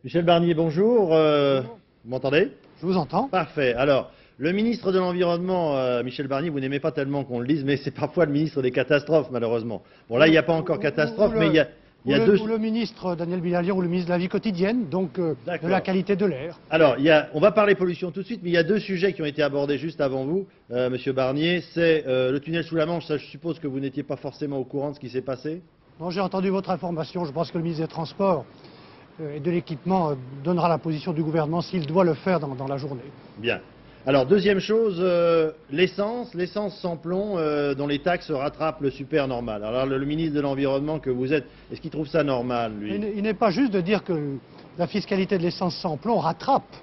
Michel Barnier, bonjour. Vous m'entendez? Je vous entends. Parfait. Alors, le ministre de l'Environnement, Michel Barnier, vous n'aimez pas tellement qu'on le dise, mais c'est parfois le ministre des catastrophes, malheureusement. Bon, là, il n'y a pas encore catastrophe, mais il y a deux... Ou le ministre Daniel Bilalian, ou le ministre de la vie quotidienne, donc de la qualité de l'air. Alors, on va parler pollution tout de suite, mais il y a deux sujets qui ont été abordés juste avant vous, Monsieur Barnier. C'est le tunnel sous la Manche. Ça, je suppose que vous n'étiez pas forcément au courant de ce qui s'est passé. Non, j'ai entendu votre information. Je pense que le ministre des Transports et de l'Équipement donnera la position du gouvernement s'il doit le faire dans la journée. Bien. Alors, deuxième chose, l'essence sans plomb, dont les taxes rattrapent le super normal. Alors, le ministre de l'Environnement que vous êtes, est-ce qu'il trouve ça normal, lui? Il n'est pas juste de dire que la fiscalité de l'essence sans plomb rattrape.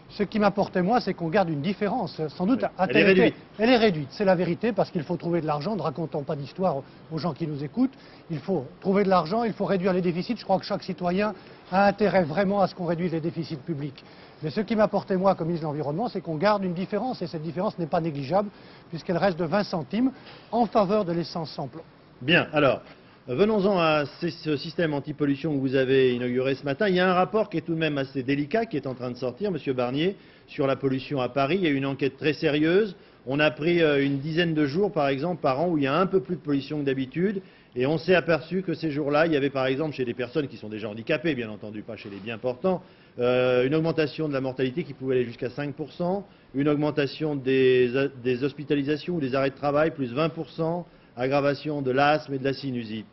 Ce qui m'apportait, moi, c'est qu'on garde une différence. Sans doute, elle est réduite. Elle est réduite, c'est la vérité, parce qu'il faut trouver de l'argent. Ne racontons pas d'histoire aux gens qui nous écoutent. Il faut trouver de l'argent, il faut réduire les déficits. Je crois que chaque citoyen a intérêt vraiment à ce qu'on réduise les déficits publics. Mais ce qui m'apportait, moi, comme ministre de l'Environnement, c'est qu'on garde une différence, et cette différence n'est pas négligeable, puisqu'elle reste de 20 centimes en faveur de l'essence sans plomb. Bien, alors, venons-en à ce système anti-pollution que vous avez inauguré ce matin. Il y a un rapport qui est tout de même assez délicat, qui est en train de sortir, Monsieur Barnier, sur la pollution à Paris. Il y a une enquête très sérieuse. On a pris une dizaine de jours, par exemple, par an, où il y a un peu plus de pollution que d'habitude. Et on s'est aperçu que ces jours-là, il y avait par exemple chez des personnes qui sont déjà handicapées, bien entendu, pas chez les bien portants, une augmentation de la mortalité qui pouvait aller jusqu'à 5%, une augmentation des hospitalisations ou des arrêts de travail, plus 20%, aggravation de l'asthme et de la sinusite.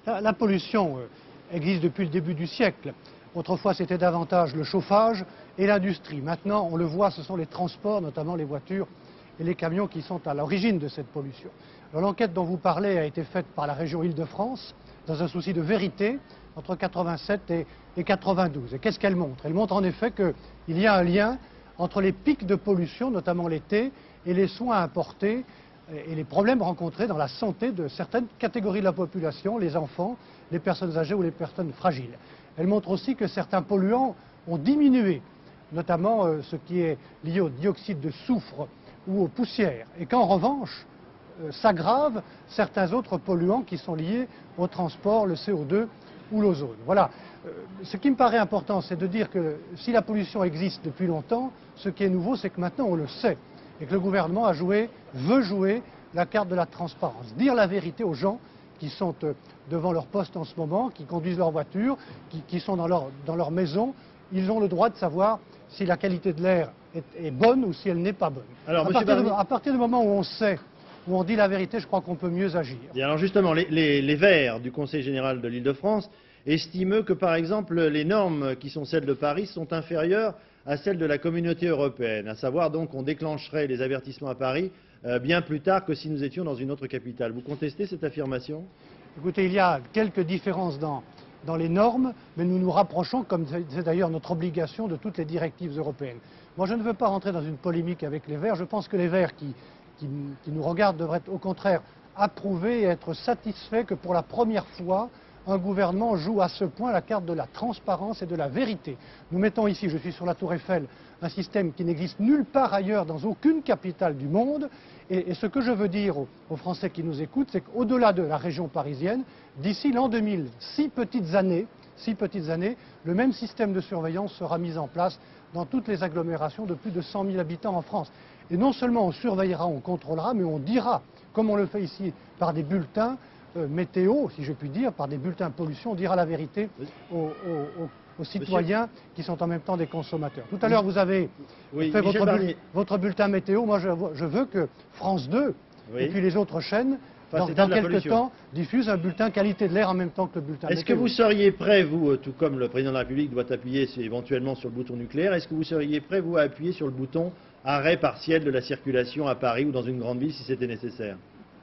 La pollution existe depuis le début du siècle. Autrefois, c'était davantage le chauffage et l'industrie. Maintenant, on le voit, ce sont les transports, notamment les voitures et les camions qui sont à l'origine de cette pollution. L'enquête dont vous parlez a été faite par la région Île-de-France dans un souci de vérité entre 87 et 92. Et qu'est-ce qu'elle montre? Elle montre en effet qu'il y a un lien entre les pics de pollution, notamment l'été, et les soins apportés et les problèmes rencontrés dans la santé de certaines catégories de la population, les enfants, les personnes âgées ou les personnes fragiles. Elle montre aussi que certains polluants ont diminué, notamment ce qui est lié au dioxyde de soufre ou aux poussières, et qu'en revanche, s'aggravent certains autres polluants qui sont liés au transport, le CO2 ou l'ozone. Voilà. Ce qui me paraît important, c'est de dire que si la pollution existe depuis longtemps, ce qui est nouveau, c'est que maintenant on le sait, et que le gouvernement veut jouer la carte de la transparence, dire la vérité aux gens qui sont devant leur poste en ce moment, qui conduisent leur voiture, qui sont dans leur maison. Ils ont le droit de savoir si la qualité de l'air est bonne ou si elle n'est pas bonne. Alors, à partir du moment où on sait, où on dit la vérité, je crois qu'on peut mieux agir. Et alors justement, les Verts du Conseil général de l'Île-de-France estiment que, par exemple, les normes qui sont celles de Paris sont inférieures à celles de la communauté européenne, à savoir donc qu'on déclencherait les avertissements à Paris bien plus tard que si nous étions dans une autre capitale. Vous contestez cette affirmation? Écoutez, il y a quelques différences dans les normes, mais nous nous rapprochons, comme c'est d'ailleurs notre obligation, de toutes les directives européennes. Moi, je ne veux pas rentrer dans une polémique avec les Verts. Je pense que les Verts qui nous regardent devraient au contraire approuver et être satisfaits que pour la première fois, un gouvernement joue à ce point la carte de la transparence et de la vérité. Nous mettons ici, je suis sur la Tour Eiffel, un système qui n'existe nulle part ailleurs dans aucune capitale du monde. Et ce que je veux dire aux Français qui nous écoutent, c'est qu'au-delà de la région parisienne, d'ici l'an 2000, 6 petites années, le même système de surveillance sera mis en place dans toutes les agglomérations de plus de 100 000 habitants en France. Et non seulement on surveillera, on contrôlera, mais on dira, comme on le fait ici par des bulletins météo, si je puis dire, par des bulletins pollution, on dira la vérité aux citoyens qui sont en même temps des consommateurs. Tout à l'heure, vous avez fait votre bulletin météo. Moi, je veux que France 2 et puis les autres chaînes, dans quelques temps, diffusent un bulletin qualité de l'air en même temps que le bulletin météo. Est-ce que vous seriez prêt, vous, tout comme le président de la République doit appuyer éventuellement sur le bouton nucléaire, est-ce que vous seriez prêt, vous, à appuyer sur le bouton arrêt partiel de la circulation à Paris ou dans une grande ville si c'était nécessaire?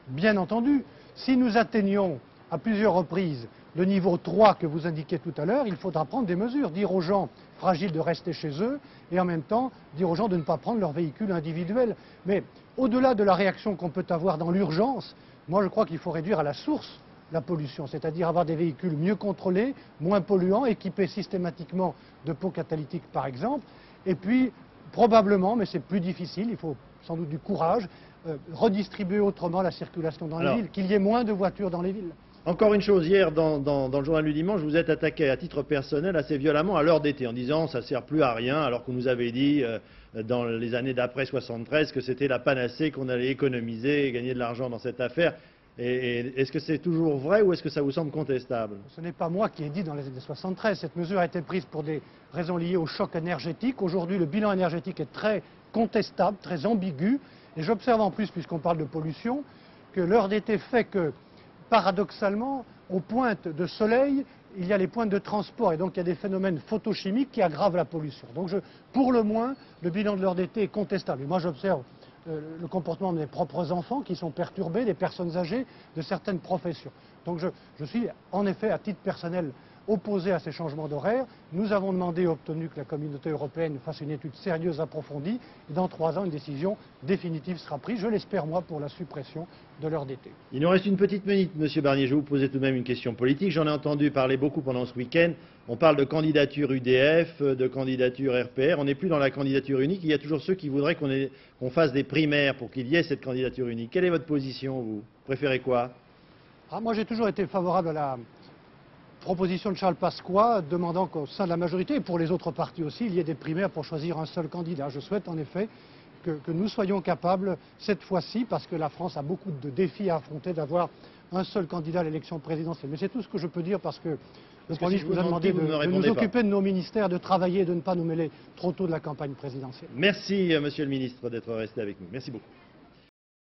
Bien entendu. Si nous atteignons à plusieurs reprises le niveau 3 que vous indiquiez tout à l'heure, il faudra prendre des mesures, dire aux gens fragiles de rester chez eux et en même temps dire aux gens de ne pas prendre leur véhicule individuel. Mais au-delà de la réaction qu'on peut avoir dans l'urgence, moi je crois qu'il faut réduire à la source la pollution, c'est-à-dire avoir des véhicules mieux contrôlés, moins polluants, équipés systématiquement de pots catalytiques par exemple, et puis probablement, mais c'est plus difficile, il faut sans doute du courage, redistribuer autrement la circulation dans les villes, qu'il y ait moins de voitures dans les villes. Encore une chose, hier, dans le journal du dimanche, vous êtes attaqué à titre personnel assez violemment à l'heure d'été, en disant ça ne sert plus à rien, alors qu'on nous avait dit dans les années d'après 73 que c'était la panacée, qu'on allait économiser et gagner de l'argent dans cette affaire. Et est-ce que c'est toujours vrai ou est-ce que ça vous semble contestable? Ce n'est pas moi qui ai dit dans les années 73. Cette mesure a été prise pour des raisons liées au choc énergétique. Aujourd'hui, le bilan énergétique est très contestable, très ambigu. Et j'observe en plus, puisqu'on parle de pollution, que l'heure d'été fait que, paradoxalement, aux pointes de soleil, il y a les pointes de transport et donc il y a des phénomènes photochimiques qui aggravent la pollution. Donc pour le moins, le bilan de l'heure d'été est contestable. Et moi j'observe le comportement de mes propres enfants qui sont perturbés, des personnes âgées, de certaines professions. Donc je suis en effet à titre personnel opposé à ces changements d'horaire. Nous avons demandé et obtenu que la communauté européenne fasse une étude sérieuse, approfondie, et dans 3 ans, une décision définitive sera prise, je l'espère moi, pour la suppression de l'heure d'été. Il nous reste une petite minute, Monsieur Barnier. Je vais vous poser tout de même une question politique. J'en ai entendu parler beaucoup pendant ce week-end. On parle de candidature UDF, de candidature RPR. On n'est plus dans la candidature unique. Il y a toujours ceux qui voudraient qu'on fasse des primaires pour qu'il y ait cette candidature unique. Quelle est votre position, vous? Préférez quoi? Moi, j'ai toujours été favorable à la proposition de Charles Pasqua, demandant qu'au sein de la majorité, et pour les autres partis aussi, il y ait des primaires pour choisir un seul candidat. Je souhaite en effet que nous soyons capables, cette fois-ci, parce que la France a beaucoup de défis à affronter, d'avoir un seul candidat à l'élection présidentielle. Mais c'est tout ce que je peux dire parce que le Premier ministre nous a demandé de nous occuper de nos ministères, de travailler et de ne pas nous mêler trop tôt de la campagne présidentielle. Merci, Monsieur le Ministre, d'être resté avec nous. Merci beaucoup.